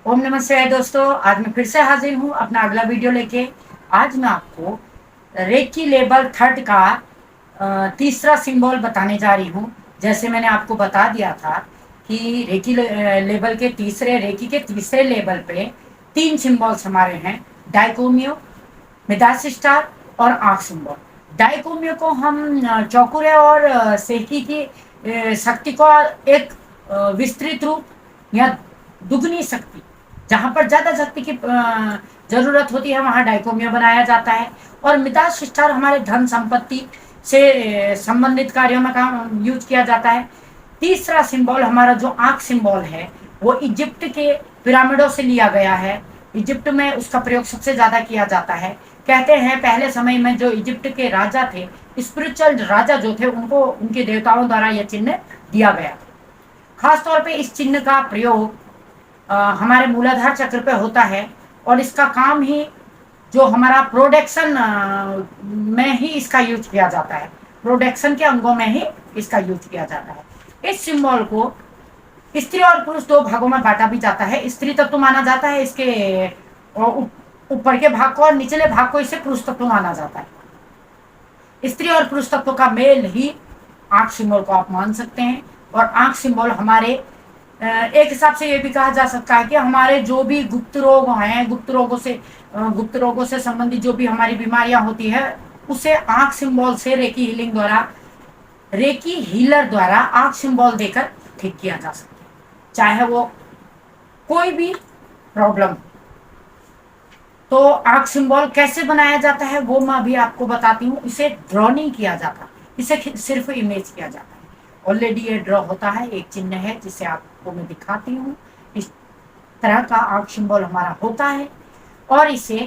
ओम नमः शिवाय दोस्तों, आज मैं फिर से हाजिर हूँ अपना अगला वीडियो लेके। आज मैं आपको रेकी लेवल थर्ड का तीसरा सिंबल बताने जा रही हूँ। जैसे मैंने आपको बता दिया था कि लेवल के रेकी के तीसरे लेवल पे तीन सिंबल्स हमारे हैं: डाइकोमियो, मिदास स्टार और आंख सिंबल। डाइकोमियो को हम चौकुरे और सेकी की शक्ति को एक विस्तृत रूप या दुगनी शक्ति, जहाँ पर ज़्यादा शक्ति की ज़रूरत होती है वहाँ डाइकोमियो बनाया जाता है। और मिदास स्टार हमारे धन संपत्ति से संबंधित कार्यों में काम यूज किया जाता है। तीसरा सिंबल हमारा जो आंख सिंबल है वो इजिप्ट के पिरामिडों से लिया गया है। इजिप्ट में उसका प्रयोग सबसे ज़्यादा किया जाता है। कहते हैं पहले समय में जो इजिप्ट के राजा थे, स्पिरिचुअल राजा जो थे, उनको उनके देवताओं द्वारा यह चिन्ह दिया गया। खास तौर पे इस चिन्ह का प्रयोग हमारे मूलाधार चक्र पे होता है और इसका काम ही जो हमारा प्रोडक्शन में ही इसका यूज किया जाता है। प्रोडक्शन के अंगों में ही इसका यूज किया जाता है। इस सिंबल को स्त्री और पुरुष दो भागों में बांटा भी जाता है। स्त्री तत्व माना जाता है इसके ऊपर के भाग को, और निचले भाग को इसे पुरुष तत्व माना जाता है। स्त्री और पुरुष तत्व का मेल ही आंख सिंबल को आप मान सकते हैं। और आंख सिंबल हमारे एक हिसाब से ये भी कहा जा सकता है कि हमारे जो भी गुप्त रोग हैं, गुप्त रोगों से संबंधित जो भी हमारी बीमारियां होती है, उसे आंख सिंबल से रेकी हीलर द्वारा आंख सिंबल देकर ठीक किया जा सकता है, चाहे वो कोई भी प्रॉब्लम। तो आंख सिंबल कैसे बनाया जाता है वो मैं अभी आपको बताती हूँ। इसे ड्रॉ नहीं किया जाता, इसे सिर्फ इमेज किया जाता है। ऑलरेडी ये ड्रॉ होता है, एक चिन्ह है जिसे आपको मैं दिखाती हूँ। इस तरह का आंख सिंबल हमारा होता है और इसे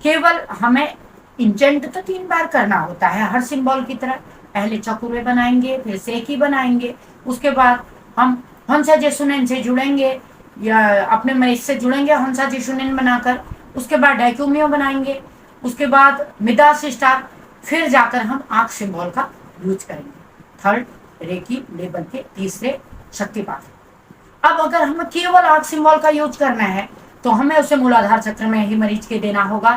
केवल हमें इंटेंट तो 3 बार करना होता है हर सिंबल की तरह। पहले चौकुरे बनाएंगे, फिर सेकी बनाएंगे, उसके बाद हम हंसा जेसुनेन से जुड़ेंगे या अपने मरीज से जुड़ेंगे हंसा जेसुनेन बनाकर। उसके बाद डाइकोमियो बनाएंगे, उसके बाद मिदास स्टार, फिर जाकर हम आंख सिंबल का यूज करेंगे। थर्ड रेकी लेवल के तीसरे शक्तिपात। अब अगर हमें केवल आंख सिंबल का यूज करना है तो हमें उसे मूलाधार चक्र में ही मरीज के देना होगा।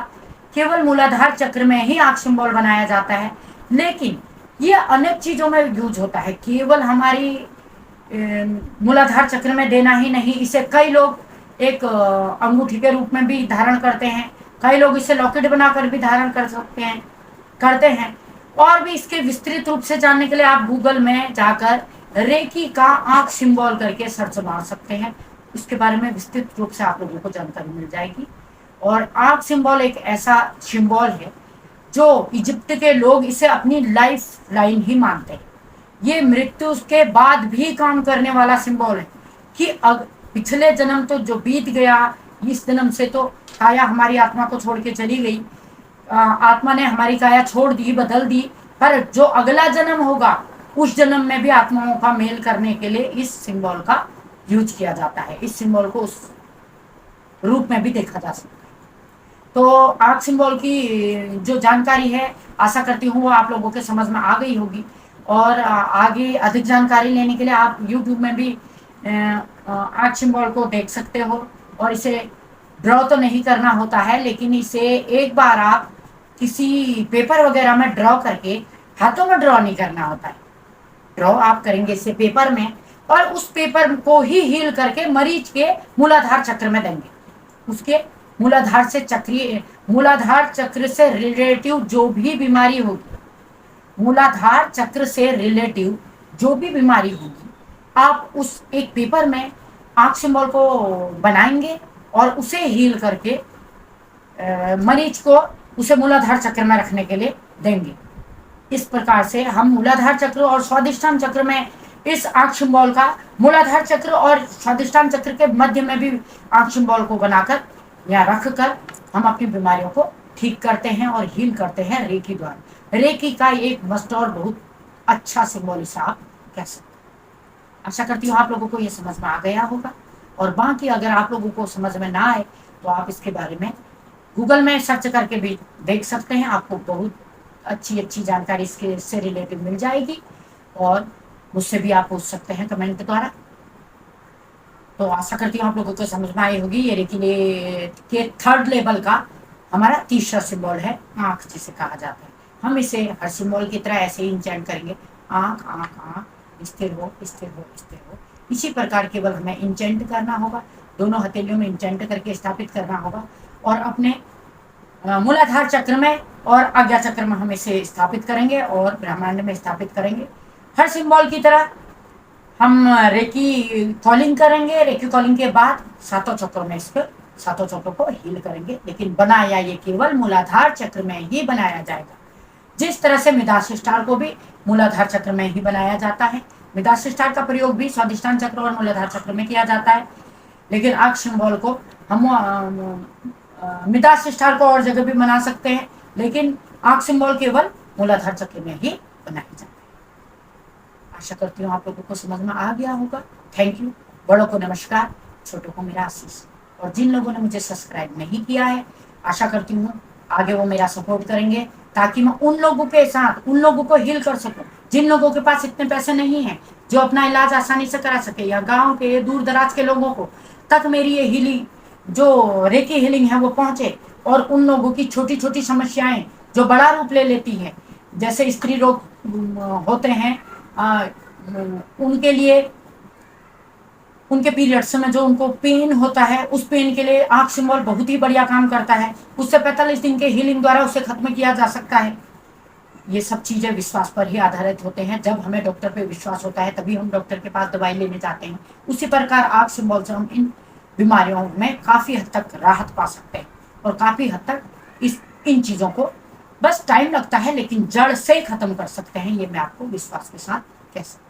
केवल मूलाधार चक्र में ही आंख सिंबल बनाया जाता है, लेकिन ये अनेक चीजों में यूज होता है। केवल हमारी मूलाधार चक्र में देना ही नहीं, इसे कई लोग एक अंगूठी के रूप में भी धारण करते हैं, कई लोग इसे लॉकेट बनाकर भी धारण करते हैं। और भी इसके विस्तृत रूप से जानने के लिए आप गूगल में जाकर रेकी का आंख सिंबल करके सर्च मार सकते हैं। इसके बारे में विस्तृत रूप से आप लोगों को जानकारी मिल जाएगी। और आंख सिंबल एक ऐसा सिंबल है जो इजिप्ट के लोग इसे अपनी लाइफ लाइन ही मानते हैं। ये मृत्यु के बाद भी काम करने वाला सिंबल है कि पिछले जन्म तो जो बीत गया, इस जन्म से तो काया हमारी आत्मा को छोड़ के चली गई, आत्मा ने हमारी काया छोड़ दी, बदल दी, पर जो अगला जन्म होगा उस जन्म में भी आत्माओं का मेल करने के लिए इस सिंबल का यूज किया जाता है। इस सिंबल को उस रूप में भी देखा जा सकता है। तो आंख सिंबल की जो जानकारी है, आशा करती हूँ वो आप लोगों के समझ में आ गई होगी। और आगे अधिक जानकारी लेने के लिए आप YouTube में भी आंख सिंबल को देख सकते हो। और इसे ड्रॉ तो नहीं करना होता है, लेकिन इसे एक बार आप किसी पेपर वगैरह में ड्रॉ करके, हाथों में ड्रॉ नहीं करना होता है, ड्रॉ आप करेंगे इसे पेपर में और उस पेपर को ही हील करके मरीज के मूलाधार चक्र में देंगे। उसके मूलाधार चक्र से रिलेटिव जो भी बीमारी होगी, मूलाधार चक्र से रिलेटिव जो भी बीमारी होगी, आप उस एक पेपर में आंख सिंबल को बनाएंगे और उसे हील करके मरीज को उसे मूलाधार चक्र में रखने के लिए देंगे। इस प्रकार से हम मूलाधार चक्र और स्वादिष्टान चक्र में इस आंख सिंबल का, मूलाधार चक्र और स्वादिष्टान चक्र के मध्य में भी आंख सिंबल को बनाकर या रखकर हम अपनी बीमारियों को ठीक करते हैं और हील करते हैं रेकी द्वारा। रेकी का एक मस्त और बहुत अच्छा सिंबल इसे आप कह सकते हैं। आशा करती हूँ आप लोगों को ये समझ में आ गया होगा। और बाकी अगर आप लोगों को समझ में ना आए तो आप इसके बारे में गूगल में सर्च करके भी देख सकते हैं। आपको बहुत अच्छी जानकारी इससे रिलेटेड मिल जाएगी और मुझसे भी आप पूछ सकते हैं कमेंट द्वारा। तो आशा करती हूँ आप लोगों को समझ में आई होगी। ये रेकी के थर्ड लेवल का हमारा तीसरा सिंबल है आंख, जिसे कहा जाता है। हम इसे हर सिंबल की तरह ऐसे ही इंचेंट करेंगे, आंख आंख आंख, स्थिर हो स्थिर हो स्थिर हो। इसी प्रकार केवल हमें इंचेंट करना होगा, दोनों हथेलियों में इंचेंट करके स्थापित करना होगा, और अपने मूलाधार चक्र में और आज्ञा चक्र में हम इसे स्थापित करेंगे और ब्रह्मांड में स्थापित करेंगे। हर सिंबल की तरह हम रेकी कॉलिंग करेंगे। रेकी कॉलिंग के बाद सातों चक्रों में इसको सातों चक्रों को हील करेंगे, लेकिन बनाया ये केवल मूलाधार चक्र में ही बनाया जाएगा। जिस तरह से मिदास स्टार को भी मूलाधार चक्र में ही बनाया जाता है। मिदास स्टार का प्रयोग भी स्वादिष्टान चक्र और मूलाधार चक्र में किया जाता है, लेकिन आंख सिंबल को हम मिदास स्टार को और जगह भी बना सकते हैं, लेकिन आंख सिंबल केवल मूलाधार चक्र में ही बनाया जाता है। आशा करती हूँ आप लोगों को समझ में आ गया होगा। Thank you. बड़ों को नमस्कार, छोटों को मेरा आशीष। और जिन लोगों ने मुझे सब्सक्राइब नहीं किया है, आशा करती हूँ आगे वो मेरा सपोर्ट करेंगे, ताकि मैं उन लोगों के साथ उन लोगों को हील कर सकूं जिन लोगों के पास इतने पैसे नहीं हैं, जो अपना इलाज आसानी से करा सके, या गांव के दूर दराज के लोगों को तक मेरी ये हीलिंग, जो रेकी हीलिंग है, वो पहुंचे। और उन लोगों की छोटी छोटी समस्याएं जो बड़ा रूप ले लेती हैं, जैसे स्त्री रोग होते हैं, उनके लिए, उनके पीरियड्स में जो उनको पेन होता है, उस पेन के लिए आंख सिंबल बहुत ही बढ़िया काम करता है। उससे 45 दिन के हीलिंग द्वारा उसे खत्म किया जा सकता है। ये सब चीजें विश्वास पर ही आधारित होते हैं। जब हमें डॉक्टर पे विश्वास होता है तभी हम डॉक्टर के पास दवाई लेने जाते हैं। उसी प्रकार आंख सिंबल से हम इन बीमारियों में काफी हद तक राहत पा सकते हैं, और काफी हद तक इन चीजों को, बस टाइम लगता है, लेकिन जड़ से खत्म कर सकते हैं। ये मैं आपको विश्वास के साथ कह सकती हूँ।